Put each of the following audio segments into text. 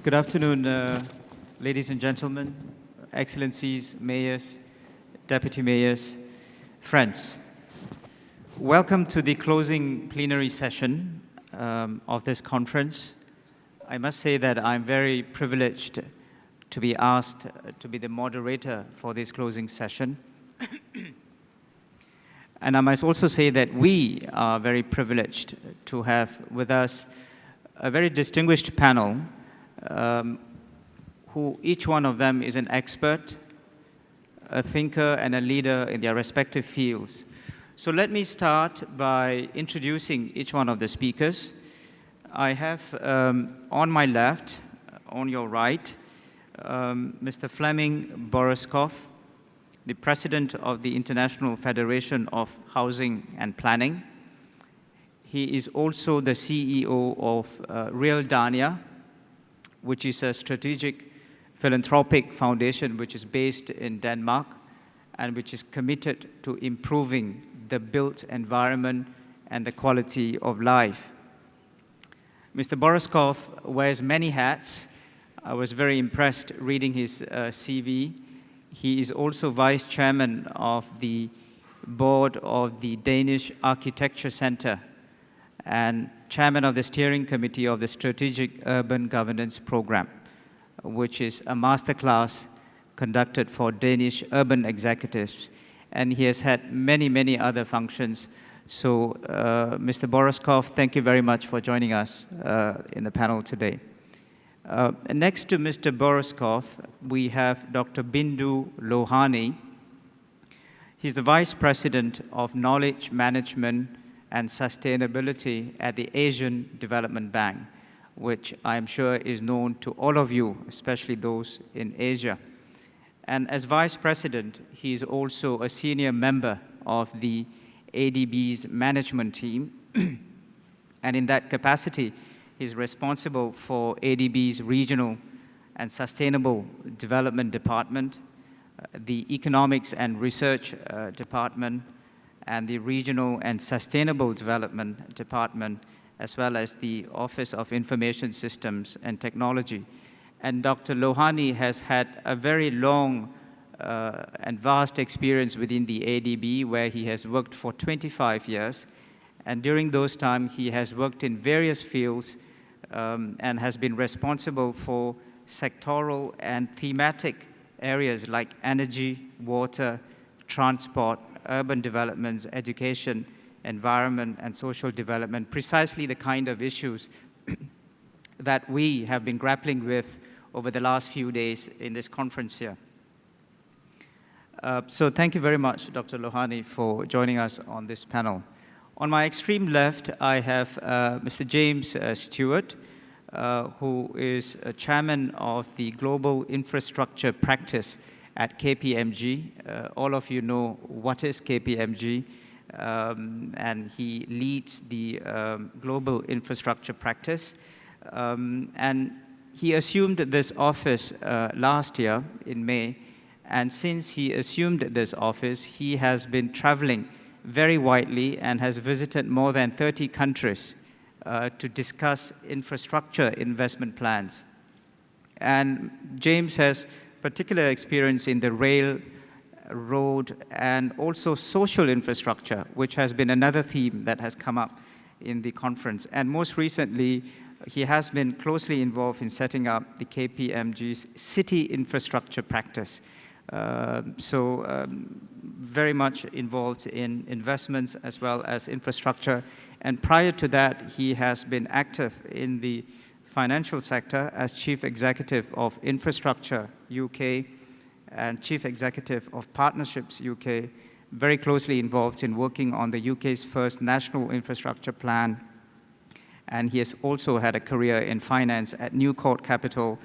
Good afternoon, ladies and gentlemen, excellencies, mayors, deputy mayors, friends. Welcome to the closing plenary session of this conference. I must say that I'm very privileged to be asked to be the moderator for this closing session. And I must also say that we are very privileged to have with us a very distinguished panel who each one of them is an expert, a thinker, and a leader in their respective fields. So let me start by introducing each one of the speakers. I have on my left, on your right, Mr. Flemming Boroskov, the President of the International Federation of Housing and Planning. He is also the CEO of Real Dania, which is a strategic philanthropic foundation which is based in Denmark and which is committed to improving the built environment and the quality of life. Mr. Boroskov wears many hats. I was very impressed reading his CV. He is also vice chairman of the board of the Danish Architecture Center and chairman of the steering committee of the Strategic Urban Governance Program, which is a masterclass conducted for Danish urban executives. And he has had many, many other functions. So, Mr. Boroskov, thank you very much for joining us in the panel today. Next to Mr. Boroskov, we have Dr. Bindu Lohani. He's the Vice President of Knowledge Management and Sustainability at the Asian Development Bank, which I'm sure is known to all of you, especially those in Asia. And as Vice President, he is also a senior member of the ADB's management team. And in that capacity, he's responsible for ADB's Regional and Sustainable Development Department, the Economics and Research Department, and the Regional and Sustainable Development Department, as well as the Office of Information Systems and Technology. And Dr. Lohani has had a very long and vast experience within the ADB, where he has worked for 25 years. And during those times, he has worked in various fields and has been responsible for sectoral and thematic areas like energy, water, transport, urban developments, education, environment, and social development, precisely the kind of issues that we have been grappling with over the last few days in this conference here. So thank you very much, Dr. Lohani, for joining us on this panel. On my extreme left, I have Mr. James Stewart, who is a chairman of the Global Infrastructure Practice at KPMG. All of you know what is KPMG, and he leads the Global Infrastructure Practice. And he assumed this office last year in May, and since he assumed this office, he has been traveling very widely and has visited more than 30 countries to discuss infrastructure investment plans. And James has particular experience in the rail, road, and also social infrastructure, which has been another theme that has come up in the conference. And most recently, he has been closely involved in setting up the KPMG's city infrastructure practice. Very much involved in investments as well as infrastructure. And prior to that, he has been active in the financial sector as Chief Executive of Infrastructure UK and Chief Executive of Partnerships UK, very closely involved in working on the UK's first national infrastructure plan. And he has also had a career in finance at Newcourt Capital,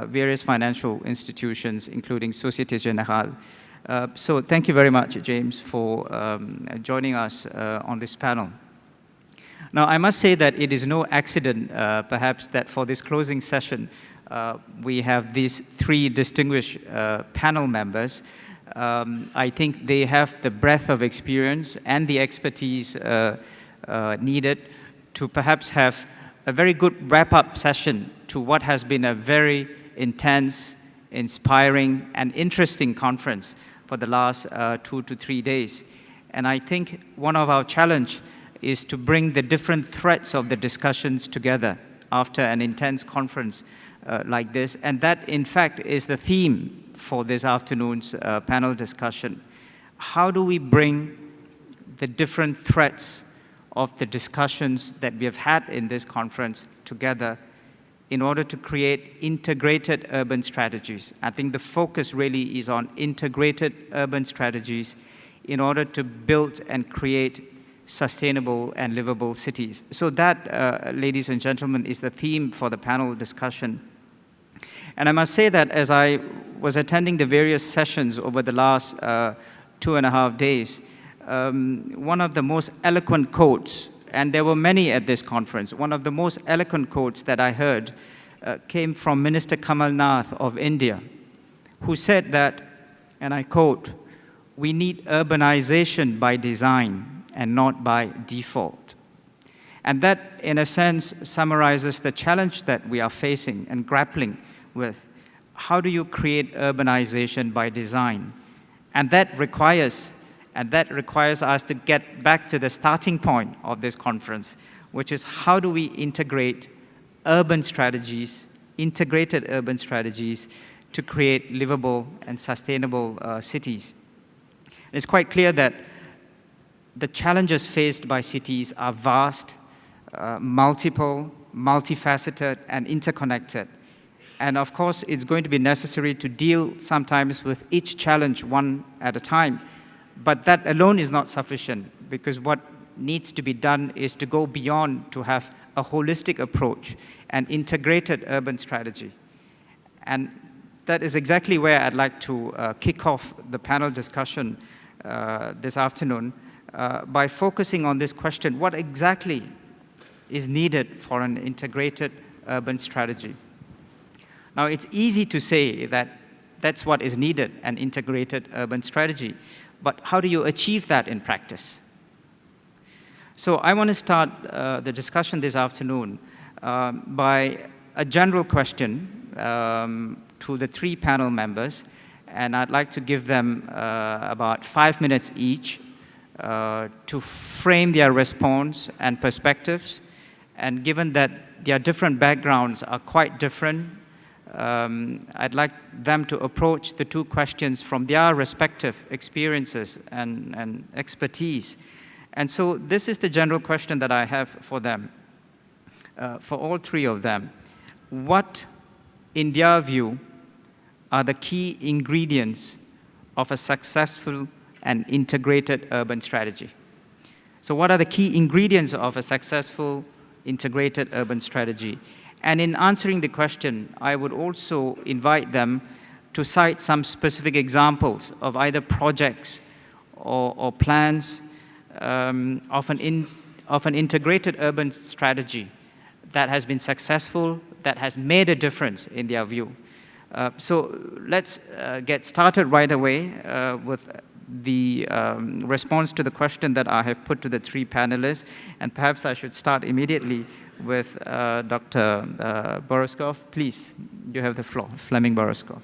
various financial institutions, including Société Générale. So thank you very much, James, for joining us on this panel. Now, I must say that it is no accident, perhaps, that for this closing session, we have these three distinguished panel members. I think they have the breadth of experience and the expertise needed to perhaps have a very good wrap-up session to what has been a very intense, inspiring, and interesting conference for the last 2 to 3 days. And I think one of our challenge is to bring the different threads of the discussions together after an intense conference like this. And that, in fact, is the theme for this afternoon's panel discussion. How do we bring the different threads of the discussions that we have had in this conference together in order to create integrated urban strategies? I think the focus really is on integrated urban strategies in order to build and create sustainable and livable cities. So that, ladies and gentlemen, is the theme for the panel discussion. And I must say that as I was attending the various sessions over the last 2.5 days, one of the most eloquent quotes, and there were many at this conference, one of the most eloquent quotes that I heard came from Minister Kamal Nath of India, who said that, and I quote, "We need urbanization by design and not by default." And that, in a sense, summarizes the challenge that we are facing and grappling with. How do you create urbanization by design? And that requires us to get back to the starting point of this conference, which is how do we integrate urban strategies, integrated urban strategies to create livable and sustainable cities. It's quite clear that the challenges faced by cities are vast, multiple, multifaceted, and interconnected. And of course, it's going to be necessary to deal sometimes with each challenge one at a time. But that alone is not sufficient, because what needs to be done is to go beyond to have a holistic approach, an integrated urban strategy. And that is exactly where I'd like to kick off the panel discussion this afternoon by focusing on this question: what exactly is needed for an integrated urban strategy? Now, it's easy to say that that's what is needed, an integrated urban strategy. But how do you achieve that in practice? So I want to start the discussion this afternoon by a general question to the 3 panel members. And I'd like to give them about 5 minutes each to frame their response and perspectives. And given that their different backgrounds are quite different, I'd like them to approach the 2 questions from their respective experiences and expertise. And so this is the general question that I have for them, for all 3 of them. What, in their view, are the key ingredients of a successful and integrated urban strategy? So what are the key ingredients of a successful integrated urban strategy? And in answering the question, I would also invite them to cite some specific examples of either projects or plans of an integrated urban strategy that has been successful, that has made a difference in their view. So let's get started right away with the response to the question that I have put to the 3 panelists. And perhaps I should start immediately with Dr. Boroskov. Please, you have the floor. Fleming Boroskov.